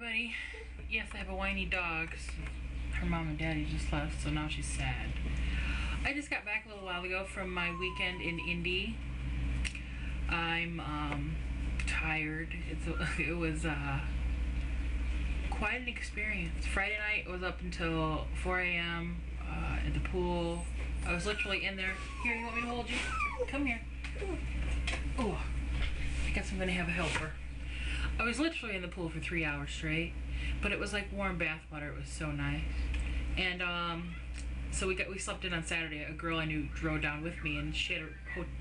everybody. Yes, I have a whiny dog. Her mom and daddy just left, so now she's sad. I just got back a little while ago from my weekend in Indy. I'm tired. It was quite an experience. Friday night was up until 4 a.m. At the pool. I was literally in there. Here, you want me to hold you? Come here. Oh, I guess I'm gonna have a helper. I was literally in the pool for 3 hours straight, but it was like warm bath water. It was so nice. And so we slept in on Saturday. A girl I knew drove down with me, and she had a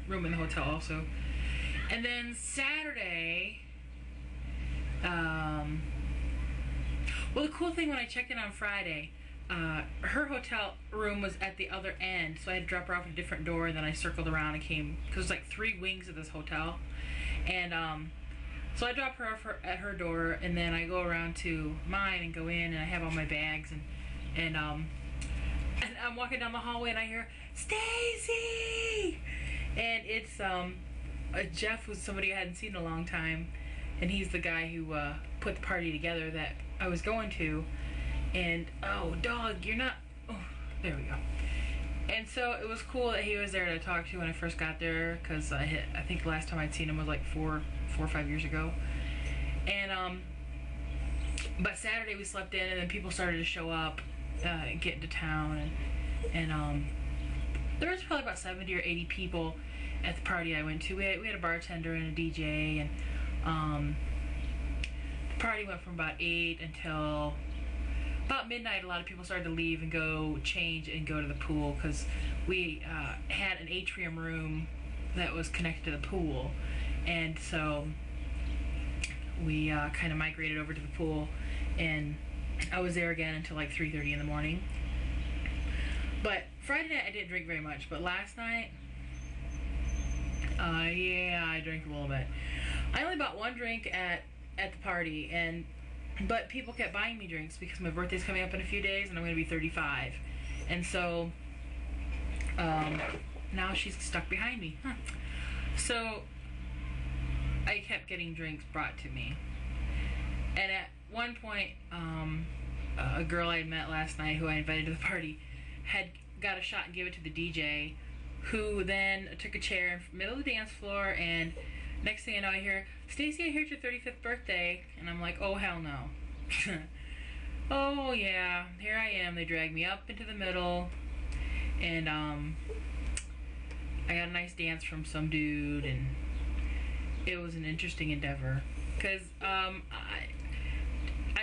room in the hotel also. And then Saturday, well, the cool thing when I checked in on Friday, her hotel room was at the other end, so I had to drop her off at a different door, and then I circled around and came, because there's like 3 wings of this hotel. And so I drop her off at her door, and then I go around to mine and go in, and I have all my bags, and I'm walking down the hallway, and I hear, "Stacy!" And it's Jeff was somebody I hadn't seen in a long time, and he's the guy who put the party together that I was going to. And oh, dog, you're not. Oh, there we go. And so it was cool that he was there to talk to when I first got there, because I think the last time I'd seen him was like 4 or 5 years ago. And but Saturday we slept in, and then people started to show up, get into town, and there was probably about 70 or 80 people at the party I went to. We had a bartender and a DJ, and the party went from about 8 until about midnight. A lot of people started to leave and go change and go to the pool, because we had an atrium room that was connected to the pool, and so we kind of migrated over to the pool, and I was there again until like 3:30 in the morning. But Friday night I didn't drink very much, but last night, yeah, I drank a little bit. I only bought 1 drink at the party, but people kept buying me drinks because my birthday's coming up in a few days and I'm going to be 35. And so now she's stuck behind me. So I kept getting drinks brought to me. And at one point, a girl I had met last night who I invited to the party had got a shot and gave it to the DJ, who then took a chair in the middle of the dance floor, and next thing I know I hear, "Stacy, I hear it's your 35th birthday." And I'm like, oh hell no. Oh yeah, here I am. They dragged me up into the middle, and I got a nice dance from some dude, and it was an interesting endeavor, because I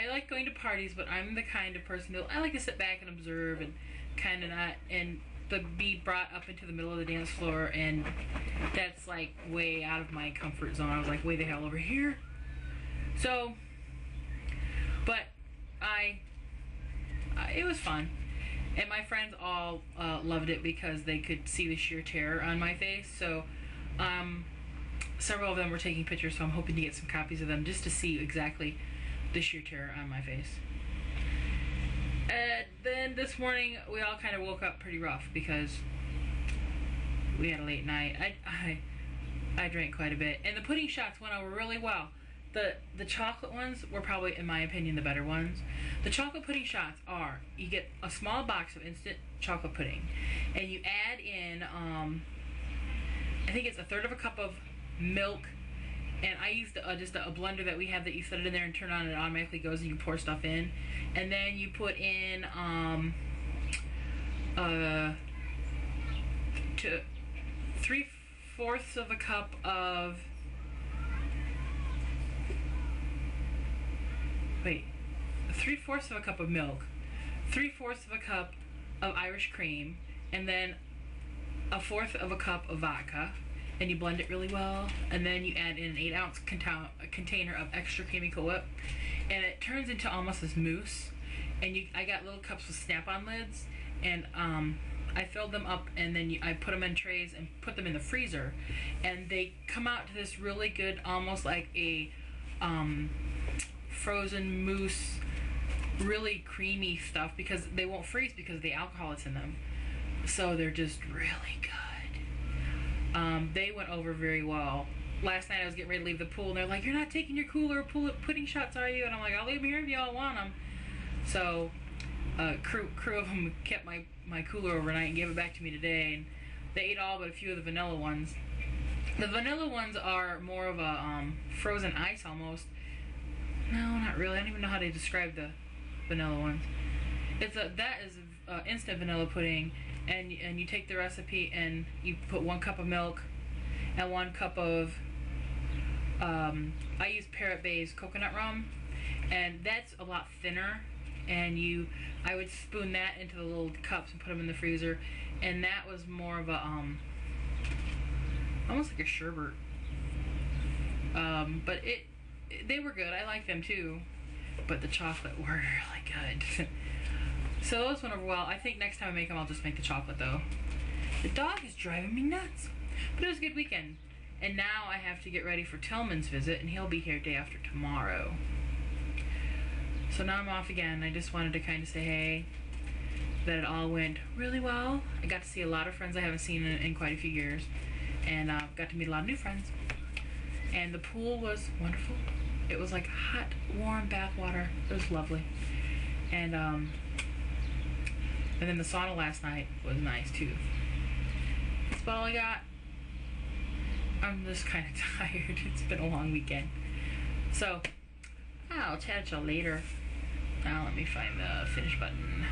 like going to parties, but I'm the kind of person that I like to sit back and observe and kind of not, and be brought up into the middle of the dance floor, and that's like way out of my comfort zone. I was like, way the hell over here. So, but it was fun, and my friends all loved it because they could see the sheer terror on my face. So several of them were taking pictures, so I'm hoping to get some copies of them just to see exactly the sheer terror on my face. Then this morning we all kind of woke up pretty rough because we had a late night. I drank quite a bit, and the pudding shots went over really well. The chocolate ones were probably, in my opinion, the better ones. The chocolate pudding shots are, you get a small box of instant chocolate pudding, and you add in I think it's 1/3 cup of milk. And I used just a blender that we have that you set it in there and turn on, and it automatically goes, and you pour stuff in. And then you put in 3/4 of a cup of, wait, 3/4 of a cup of milk, 3/4 of a cup of Irish cream, and then 1/4 of a cup of vodka. And you blend it really well, and then you add in an 8-ounce container of extra creamy Cool Whip, and it turns into almost this mousse. And I got little cups with snap-on lids, and I filled them up, and then I put them in trays and put them in the freezer, and they come out to this really good, almost like a frozen mousse, really creamy stuff, because they won't freeze because of the alcohol that's in them. So they're just really good. They went over very well. last night I was getting ready to leave the pool, and they're like, "You're not taking your cooler pudding shots, are you?" And I'm like, "I'll leave them here if y'all want them." So, crew of them kept my cooler overnight and gave it back to me today, and they ate all but a few of the vanilla ones. The vanilla ones are more of a frozen ice almost. No, not really. I don't even know how to describe the vanilla ones. That is instant vanilla pudding, and you take the recipe and you put 1 cup of milk and 1 cup of I use Parrot Bay's coconut rum, and that's a lot thinner. And I would spoon that into the little cups and put them in the freezer, and that was more of a almost like a sherbet. But they were good. I like them too, but the chocolate were really good. So those went over well. I think next time I make them, I'll just make the chocolate though. The dog is driving me nuts. But it was a good weekend. And now I have to get ready for Tillman's visit, and he'll be here day after tomorrow. So now I'm off again. I just wanted to kind of say hey, that it all went really well. I got to see a lot of friends I haven't seen in quite a few years, and got to meet a lot of new friends. And the pool was wonderful. It was like hot, warm bath water. It was lovely. And then the sauna last night was nice too. That's about all I got. I'm just kind of tired. It's been a long weekend. So, I'll chat at y'all later. Now let me find the finish button.